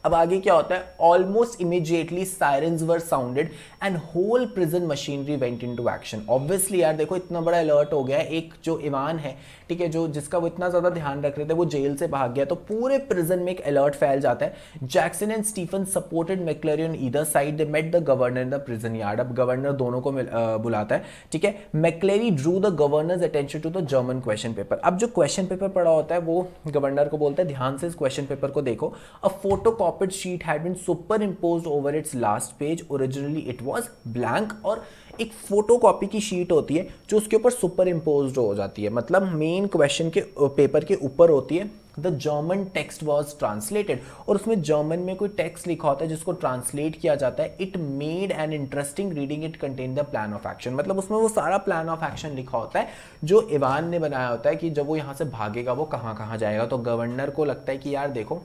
अब आगे क्या होता है, almost immediately sirens were sounded and whole prison machinery went into action. Obviously यार देखो इतना बड़ा अलर्ट हो गया है, एक जो इवान है ठीक है, जो जिसका वो इतना ज्यादा ध्यान रख रहे थे वो जेल से भाग गया, तो पूरे प्रिजन में एक अलर्ट फैल जाता है। Jackson and Stephen supported McLeery on either side, they met the governor in the prison yard. अब गवर्नर दोनों को बुलाता है ठीक है। McLeery drew the governor's attention to the German question paper. अब जो क्वेश्चन पेपर पड़ा होता है वो गवर्नर को बोलता है ध्यान से इस क्वेश्चन पेपर को देखो। अ photo copied sheet had been superimposed over its last page. Originally it was blank। और एक फोटो कॉपी की शीट होती है जो उसके ऊपर सुपर इम्पोज हो जाती है, मतलब मेन क्वेश्चन के पेपर के ऊपर होती है। The German text was translated, और उसमें जर्मन में कोई टेक्स्ट लिखा होता है जिसको ट्रांसलेट किया जाता है। It made an interesting reading, it contain the plan of action, मतलब उसमें वो सारा प्लान ऑफ एक्शन लिखा होता है जो इवान ने बनाया होता है कि जब वो यहाँ से भागेगा वो कहाँ कहाँ जाएगा। तो गवर्नर को लगता है कि यार देखो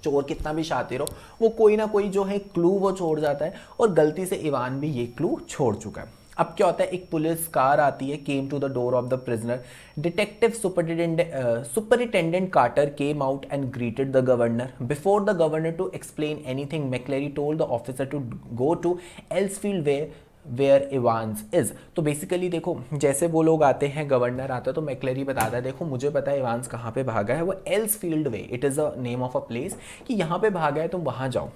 चोर कितना भी शातिर हो वो कोई ना कोई जो है क्लू वो छोड़ जाता है, और गलती से इवान भी ये क्लू छोड़ चुका है। अब क्या होता है, एक पुलिस कार आती है, came to the door of the prisoner. Detective superintendent Carter came out and greeted the governor. Before the governor to explain anything, McLeery told the officer to go to Elsfield where Evans is. तो basically देखो जैसे वो लोग आते हैं, governor आता है तो मैक्लेरी बताता है देखो मुझे पता है इवान्स कहाँ पे भागा है, वो Elsfield way, it is a name of a place, कि यहाँ पे भागा है तुम वहाँ जाओ।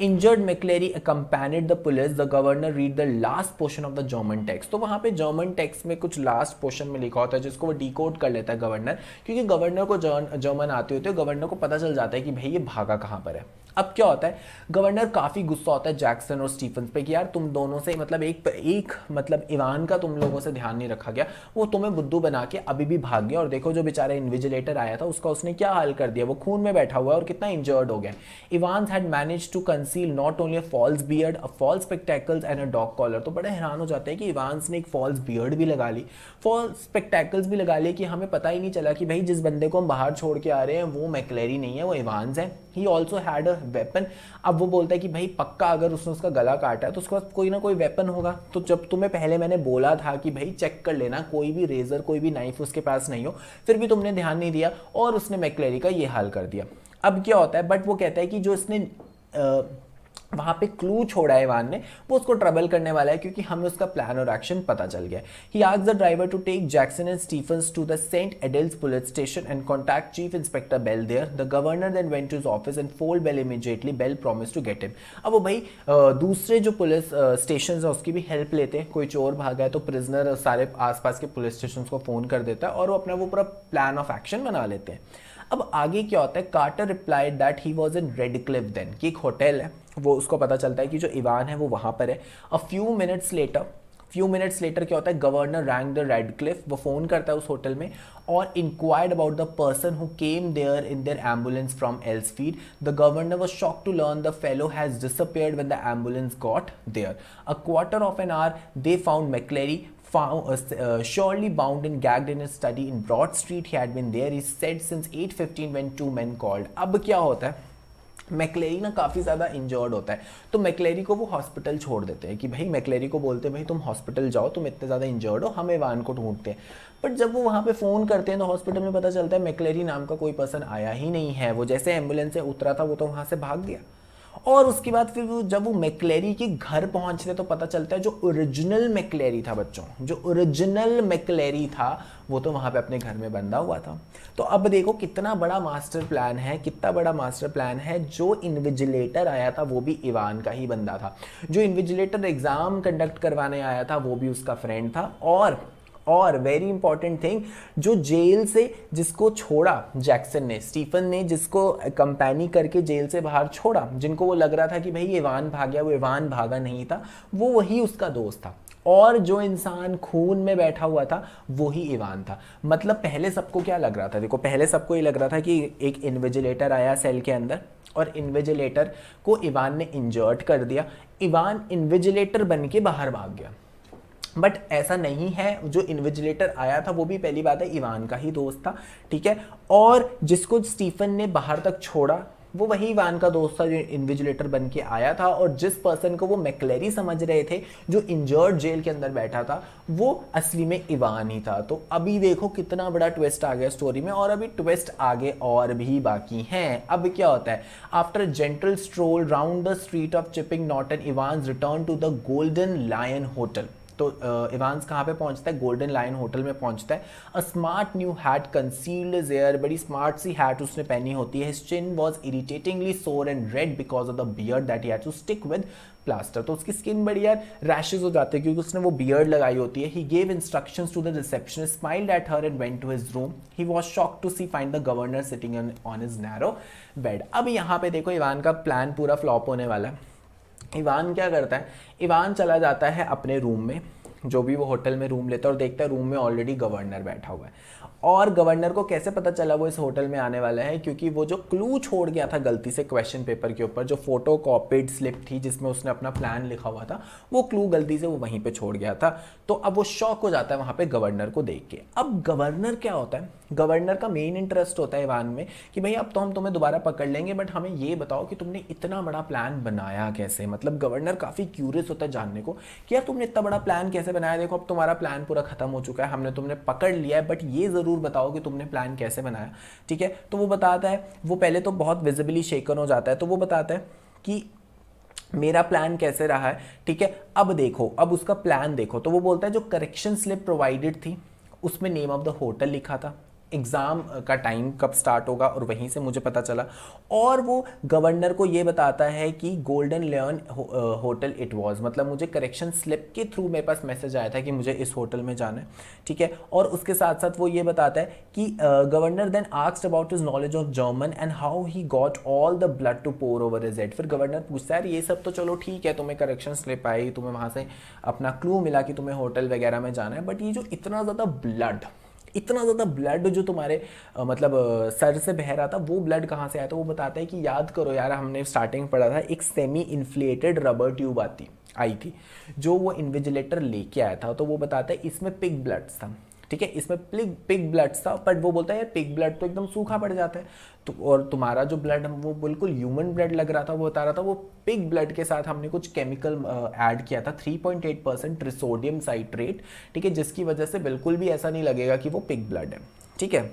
Injured McLeery accompanied the police, the governor read the last portion of the German text। तो वहाँ पे जर्मन टेक्स्ट में कुछ लास्ट पोर्शन में लिखा होता है जिसको वो डिकोड कर लेता है गवर्नर, क्योंकि गवर्नर को जर्मन आते होते गवर्नर को पता चल जाता है कि भाई ये भागा कहाँ पर है। अब क्या होता है, गवर्नर काफ़ी गुस्सा होता है जैक्सन और स्टीफन पे कि यार तुम दोनों से मतलब एक मतलब इवान का तुम लोगों से ध्यान नहीं रखा गया, वो तुम्हें बुद्धू बना के अभी भी भाग गया, और देखो जो बेचारा इन्विजिलेटर आया था उसका उसने क्या हाल कर दिया, वो खून में बैठा हुआ है और कितना इंजर्ड हो गया। Evans had manage to conceal not only a false beard, a false spectacles and a dog collar. तो बड़े हैरान हो जाते हैं कि इवान्स ने एक फॉल्स बियर्ड भी लगा ली, फॉल्स स्पेक्टेकल्स भी लगा लिए, कि हमें पता ही नहीं चला कि भाई जिस बंदे को हम बाहर छोड़ के आ रहे हैं वो मैक्लेरी नहीं है, वो इवान्स है। He also had a weapon. अब वो बोलता है कि भाई पक्का अगर उसने उसका गला काटा है तो उसके पास कोई ना कोई वेपन होगा। तो जब तुम्हें पहले मैंने बोला था कि भाई चेक कर लेना कोई भी रेजर कोई भी नाइफ उसके पास नहीं हो, फिर भी तुमने ध्यान नहीं दिया और उसने मैक्लेरी का ये हाल कर दिया। अब क्या होता है, बट वो कहता है कि जो इसने वहाँ पे क्लू छोड़ा है इवान ने, वो उसको ट्रबल करने वाला है क्योंकि हमें उसका प्लान और एक्शन पता चल गया। He asked the driver to take Jackson and Stephens to the saint एडल्स police station and contact chief inspector Bell there. The governor then went to his office and phoned Bell immediately. Bell promised to get him. अब वो भाई दूसरे जो police station है उसकी भी help लेते हैं, कोई चोर भागा है तो प्रिजनर सारे आसपास के पुलिस स्टेशन को फोन कर देता है और वो अपना वो पूरा प्लान ऑफ एक्शन बना लेते हैं। अब आगे क्या होता है, Carter replied that he was in Radcliffe then, कि एक होटल है, वो उसको पता चलता है कि जो इवान है वो वहाँ पर है। अ फ्यू मिनट्स लेटर क्या होता है, गवर्नर रैंक द रेडक्लिफ, वो फ़ोन करता है उस होटल में और inquired about the person who came there in their ambulance from Elsfield. The governor was shocked to learn the fellow has disappeared when the ambulance got there. A quarter of an hour they found McCleary surely bound and gagged in his study in Broad Street. He had been there, he said, since 8:15 when two men called। अब क्या होता है, मैक्लेरी ना काफ़ी ज़्यादा injured होता है, तो मैक्लेरी को वो हॉस्पिटल छोड़ देते हैं कि भाई मैक्लेरी को बोलते हैं भाई तुम हॉस्पिटल जाओ, तुम इतने ज़्यादा इंजर्ड हो, हम इवान को ढूंढते हैं। बट जब वो वहाँ पे फ़ोन करते हैं तो हॉस्पिटल में पता चलता है मैक्लेरी नाम का कोई पर्सन आया ही नहीं है, वो जैसे एम्बुलेंस से उतरा था वो तो वहाँ से भाग गया। और उसके बाद फिर वो जब वो मैक्लेरी के घर पहुंचते तो पता चलता है जो ओरिजिनल मैक्लेरी था बच्चों, जो ओरिजिनल मैक्लेरी था वो तो वहाँ पे अपने घर में बंधा हुआ था। तो अब देखो कितना बड़ा मास्टर प्लान है, कितना बड़ा मास्टर प्लान है। जो इन्विजिलेटर आया था वो भी इवान का ही बंदा था, जो इन्विजिलेटर एग्जाम कंडक्ट करवाने आया था वो भी उसका फ्रेंड था, और वेरी इंपॉर्टेंट थिंग, जो जेल से जिसको छोड़ा जैक्सन ने, स्टीफन ने जिसको कंपेनी करके जेल से बाहर छोड़ा, जिनको वो लग रहा था कि भाई इवान भाग गया, वो इवान भागा नहीं था, वो वही उसका दोस्त था। और जो इंसान खून में बैठा हुआ था वही इवान था। मतलब पहले सबको क्या लग रहा था, देखो पहले सबको ये लग रहा था कि एक इन्विजिलेटर आया सेल के अंदर और इन्विजिलेटर को इवान ने इंजर्ड कर दिया, इवान इन्विजिलेटर बन के बाहर भाग गया। बट ऐसा नहीं है, जो इन्विजिलेटर आया था वो भी पहली बात है इवान का ही दोस्त था, ठीक है। और जिसको स्टीफन ने बाहर तक छोड़ा वो वही इवान का दोस्त था जो इन्विजिलेटर बन के आया था, और जिस पर्सन को वो मैक्लेरी समझ रहे थे जो इंजर्ड जेल के अंदर बैठा था, वो असली में इवान ही था। तो अभी देखो कितना बड़ा ट्विस्ट आ गया स्टोरी में, और अभी ट्विस्ट आगे और भी बाकी हैं। अब क्या होता है, after gentle stroll round the street of Chipping Norton, Evans return to the Golden Lion Hotel. तो इवान्स कहाँ पे पहुंचता है, गोल्डन लायन होटल में पहुंचता है। A smart new hat concealed his hair, बड़ी स्मार्ट सी हैट उसने पहनी होती है। His chin was irritatingly sore and red because of the beard that he had to stick with plaster. तो उसकी स्किन बड़ी यार रैशेज हो जाते हैं क्योंकि उसने वो बियर्ड लगाई होती है। He gave instructions to the receptionist, smiled at her and went to his room. He was shocked to see find the governor sitting on his narrow bed. अब यहाँ पे देखो इवान का प्लान पूरा फ्लॉप होने वाला है। इवान क्या करता है, इवान चला जाता है अपने रूम में, जो भी वो होटल में रूम लेता है, और देखता है रूम में ऑलरेडी गवर्नर बैठा हुआ है। और गवर्नर को कैसे पता चला वो इस होटल में आने वाला है, क्योंकि वो जो क्लू छोड़ गया था गलती से क्वेश्चन पेपर के ऊपर, जो फोटो कॉपीड स्लिप थी जिसमें उसने अपना प्लान लिखा हुआ था, वो क्लू गलती से वो वहीं पे छोड़ गया था। तो अब वो शॉक हो जाता है वहाँ पे गवर्नर को देख के। अब गवर्नर क्या होता है, गवर्नर का मेन इंटरेस्ट होता है इवान में कि भाई अब तो हम तुम्हें दोबारा पकड़ लेंगे, बट हमें ये बताओ कि तुमने इतना बड़ा प्लान बनाया कैसे। मतलब गवर्नर काफ़ी क्यूरियस होता है जानने को कि यार तुमने इतना बड़ा प्लान कैसे बनाया। देखो अब तुम्हारा प्लान पूरा खत्म हो चुका है, हमने तुमने पकड़ लिया है, बट ये ज़रूर बताओ कि तुमने प्लान कैसे बनाया। ठीक है, तो वो बताता है, वो पहले तो बहुत विजिबली शेकन हो जाता है। तो वो बताता है कि मेरा प्लान कैसे रहा है। ठीक है, अब देखो, अब उसका प्लान देखो। तो वो बोलता है जो करेक्शन स्लिप प्रोवाइडेड थी उसमें नेम ऑफ द होटल लिखा था, एग्ज़ाम का टाइम कब स्टार्ट होगा, और वहीं से मुझे पता चला। और वो गवर्नर को ये बताता है कि golden Leyen hotel it was, मतलब मुझे करेक्शन स्लिप के थ्रू मेरे पास मैसेज आया था कि मुझे इस होटल में जाना है। ठीक है, और उसके साथ साथ वो ये बताता है कि governor then asked about his knowledge of German and how he got all the blood to pour over his head. फिर गवर्नर पूछता है ये सब तो चलो ठीक है, तुम्हें करेक्शन स्लिप आई, तुम्हें वहाँ से अपना क्लू मिला कि तुम्हें होटल वगैरह में जाना है, बट ये जो इतना ज़्यादा ब्लड जो तुम्हारे सर से बह रहा था, वो ब्लड कहाँ से आया। तो वो बताता है कि याद करो यार, हमने स्टार्टिंग पढ़ा था एक सेमी इन्फ्लेटेड रबर ट्यूब आई थी जो वो इन्विजिलेटर लेके आया था। तो वो बताता है इसमें पिग ब्लड्स था। ठीक है, इसमें पिग ब्लड्स था, बट वो बोलता है यार पिग ब्लड तो एकदम सूखा पड़ जाता है, तो और तुम्हारा जो ब्लड वो बिल्कुल ह्यूमन ब्लड लग रहा था। वो बता रहा था वो पिग ब्लड के साथ हमने कुछ केमिकल ऐड किया था, 3.8% ट्रिसोडियम साइट्रेट। ठीक है, जिसकी वजह से बिल्कुल भी ऐसा नहीं लगेगा कि वो पिग ब्लड है। ठीक है,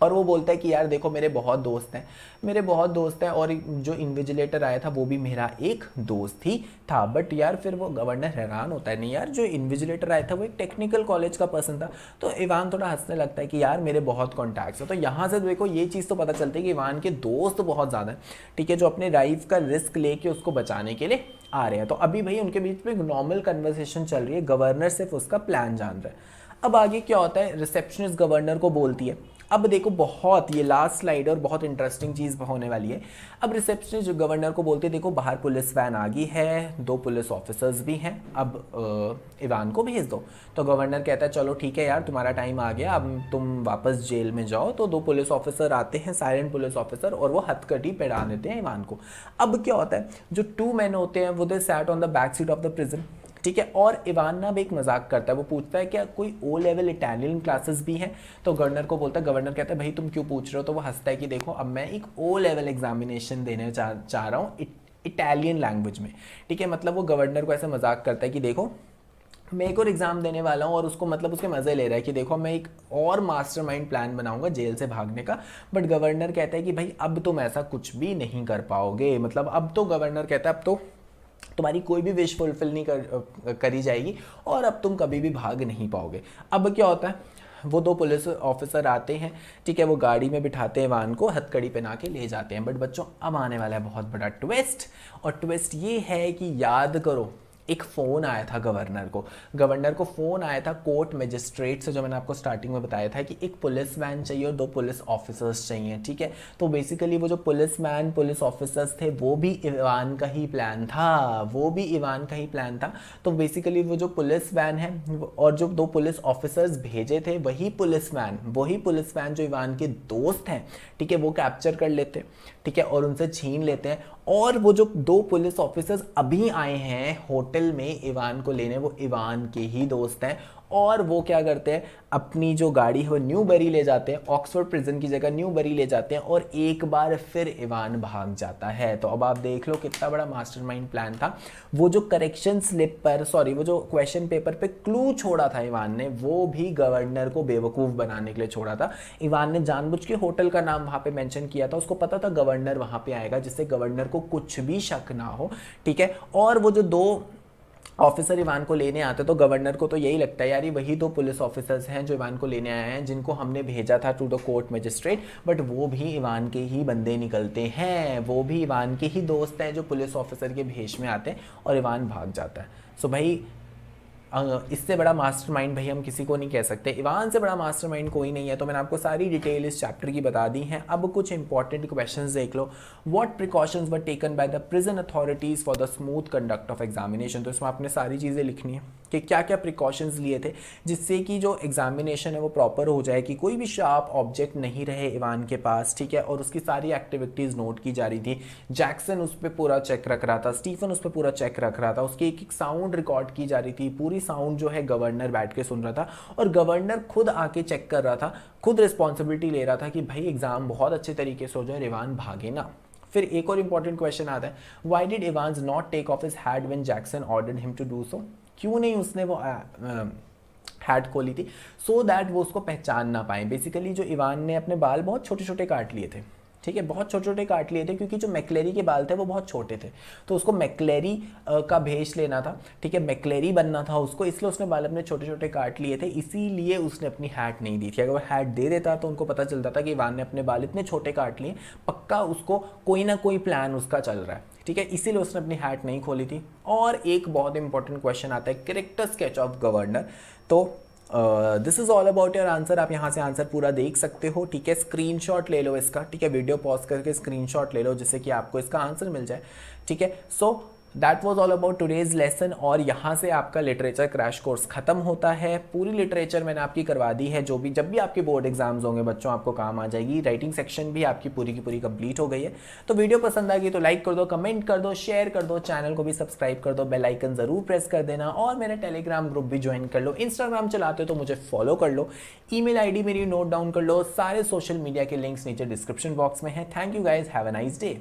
और वो बोलता है कि यार देखो मेरे बहुत दोस्त हैं और जो इन्विजिलेटर आया था वो भी मेरा एक दोस्त ही था। बट यार फिर वो गवर्नर हैरान होता है, नहीं यार जो इन्विजिलेटर आया था वो एक टेक्निकल कॉलेज का पर्सन था। तो इवान थोड़ा हंसने लगता है कि यार मेरे बहुत कॉन्टैक्ट्स हैं। तो यहाँ से देखो ये चीज़ तो पता चलती है कि इवान के दोस्त बहुत ज़्यादा हैं। ठीक है, जो अपने लाइफ का रिस्क लेके उसको बचाने के लिए आ रहे हैं। तो अभी भाई उनके बीच में एक नॉर्मल कन्वर्सेशन चल रही है, गवर्नर सिर्फ उसका प्लान जान रहा है। अब आगे क्या होता है, रिसेप्शनिस्ट गवर्नर को बोलती है। अब देखो बहुत ये लास्ट स्लाइड और बहुत इंटरेस्टिंग चीज़ होने वाली है। अब रिसेप्शनिस्ट गवर्नर को बोलते हैं देखो बाहर पुलिस वैन आ गई है, 2 पुलिस ऑफिसर्स भी हैं, अब इवान को भेज दो। तो गवर्नर कहता है चलो ठीक है यार तुम्हारा टाइम आ गया, अब तुम वापस जेल में जाओ। तो 2 पुलिस ऑफिसर आते हैं, साइलेंट पुलिस ऑफिसर, और वो हथकड़ी पहना देते हैं इवान को। अब क्या होता है, जो 2 मैन होते हैं वो they sat on the back seat of the prison. ठीक है, और इवान ना भी एक मजाक करता है, वो पूछता है क्या कोई ओ लेवल इटालियन क्लासेस भी हैं। तो गवर्नर को बोलता है, गवर्नर कहता है भाई तुम क्यों पूछ रहे हो। तो वो हंसता है कि देखो अब मैं एक ओ लेवल एग्जामिनेशन देने चाह रहा हूँ इटालियन लैंग्वेज में। ठीक है, मतलब वो गवर्नर को ऐसे मजाक करता है कि देखो मैं एक और एग्ज़ाम देने वाला हूँ, और उसको मतलब उसके मज़े ले रहा है कि देखो मैं एक और मास्टरमाइंड प्लान बनाऊंगा जेल से भागने का। बट गवर्नर कहता है कि भाई अब तुम ऐसा कुछ भी नहीं कर पाओगे। मतलब अब तो गवर्नर कहता है अब तो तुम्हारी कोई भी विश फुलफिल नहीं करी जाएगी, और अब तुम कभी भी भाग नहीं पाओगे। अब क्या होता है, वो 2 पुलिस ऑफिसर आते हैं। ठीक है, वो गाड़ी में बिठाते हैं इवान को, हथकड़ी पहना के ले जाते हैं। बट बच्चों अब आने वाला है बहुत बड़ा ट्विस्ट, और ट्विस्ट ये है कि याद करो एक फ़ोन आया था गवर्नर को फ़ोन आया था कोर्ट मजिस्ट्रेट से, जो मैंने आपको स्टार्टिंग में बताया था कि एक पुलिस वैन चाहिए और 2 पुलिस ऑफिसर्स चाहिए। ठीक है, तो बेसिकली वो जो पुलिस ऑफिसर्स थे वो भी इवान का ही प्लान था। तो बेसिकली वो जो पुलिस वैन है और जो 2 पुलिस ऑफिसर्स भेजे थे वही पुलिस वैन जो इवान के दोस्त हैं, ठीक है, वो कैप्चर कर लेते। ठीक है, और उनसे छीन लेते हैं। और वो जो 2 पुलिस ऑफिसर्स अभी आए हैं होटल में इवान को लेने, वो इवान के ही दोस्त हैं, और वो क्या करते हैं, अपनी जो गाड़ी है वो न्यूबरी ले जाते हैं, ऑक्सफोर्ड प्रिजन की जगह न्यूबरी ले जाते हैं और एक बार फिर इवान भाग जाता है। तो अब आप देख लो कितना बड़ा मास्टरमाइंड प्लान था। वो जो करेक्शन स्लिप पर, सॉरी, वो जो क्वेश्चन पेपर पे क्लू छोड़ा था इवान ने, वो भी गवर्नर को बेवकूफ़ बनाने के लिए छोड़ा था। इवान ने जानबूझ के होटल का नाम वहाँ पे मेंशन किया था, उसको पता था गवर्नर वहाँ पे आएगा, जिससे गवर्नर को कुछ भी शक ना हो, ठीक है। और वो जो दो ऑफिसर इवान को लेने आते तो गवर्नर को तो यही लगता है यार ये वही दो पुलिस ऑफिसर्स हैं जो इवान को लेने आए हैं, जिनको हमने भेजा था to the court magistrate, but वो भी इवान के ही बंदे निकलते हैं, वो भी इवान के ही दोस्त हैं जो पुलिस ऑफिसर के भेष में आते हैं और इवान भाग जाता है। सो भाई इससे बड़ा मास्टरमाइंड भाई हम किसी को नहीं कह सकते, इवान से बड़ा मास्टरमाइंड कोई नहीं है। तो मैंने आपको सारी डिटेल इस चैप्टर की बता दी हैं। अब कुछ इंपॉर्टेंट क्वेश्चंस देख लो। What precautions were taken by the prison authorities for the smooth conduct of examination. तो इसमें आपने सारी चीज़ें लिखनी है कि क्या क्या प्रिकॉशंस लिए थे जिससे कि जो एग्जामिनेशन है वो प्रॉपर हो जाए, कि कोई भी शार्प ऑब्जेक्ट नहीं रहे इवान के पास, ठीक है। और उसकी सारी एक्टिविटीज़ नोट की जा रही थी। जैक्सन उस पर पूरा चेक रख रहा था, स्टीफन उस पर पूरा चेक रख रहा था, उसकी एक एक साउंड रिकॉर्ड की जा रही थी, पूरी साउंड जो है गवर्नर बैठ के सुन रहा था और गवर्नर खुद आके चेक कर रहा था, खुद रिस्पॉन्सिबिलिटी ले रहा था कि भाई एग्जाम बहुत अच्छे तरीके से हो जाए, इवान भागे ना। फिर एक और इंपॉर्टेंट क्वेश्चन आता है, why did Evans not take off his hat when Jackson ordered him to do so. क्यों नहीं उसने वो हैट खोली थी, सो दैट वो उसको पहचान ना पाए। बेसिकली जो इवान ने अपने बाल बहुत छोटे छोटे काट लिए थे, ठीक है, बहुत छोटे छोटे काट लिए थे, क्योंकि जो मैक्लेरी के बाल थे वो बहुत छोटे थे, तो उसको मैक्लेरी का भेष लेना था, ठीक है, मैक्लेरी बनना था उसको, इसलिए उसने बाल अपने छोटे छोटे काट लिए थे, इसीलिए उसने अपनी हैट नहीं दी थी। अगर वो हैट दे देता तो उनको पता चलता था कि इवान ने अपने बाल इतने छोटे काट लिए, पक्का उसको कोई ना कोई प्लान उसका चल रहा है, ठीक है, इसीलिए उसने अपनी हैट नहीं खोली थी। और एक बहुत इंपॉर्टेंट क्वेश्चन आता है, कैरेक्टर स्केच ऑफ गवर्नर। तो this is all about your answer. आप यहाँ से आंसर पूरा देख सकते हो, ठीक है। स्क्रीनशॉट ले लो इसका, ठीक है, वीडियो पॉज करके स्क्रीनशॉट ले लो जिससे कि आपको इसका आंसर मिल जाए, ठीक है। So that was all about today's lesson. और यहाँ से आपका लिटरेचर क्रैश कोर्स खत्म होता है। पूरी लिटरेचर मैंने आपकी करवा दी है, जो भी जब भी आपके बोर्ड एग्जाम्स होंगे बच्चों आपको काम आ जाएगी। राइटिंग सेक्शन भी आपकी पूरी की पूरी कंप्लीट हो गई है। तो वीडियो पसंद आ गई तो लाइक कर दो, कमेंट कर दो, शेयर कर दो, चैनल को भी सब्सक्राइब कर दो, बेल आइकन जरूर प्रेस कर देना और मेरा टेलीग्राम ग्रुप भी ज्वाइन कर लो। इंस्टाग्राम चलाते हो तो मुझे फॉलो कर लो, ईमेल आईडी मेरी नोट डाउन कर लो, सारे सोशल मीडिया के लिंक्स नीचे डिस्क्रिप्शन बॉक्स में है। Thank you guys, have a nice day.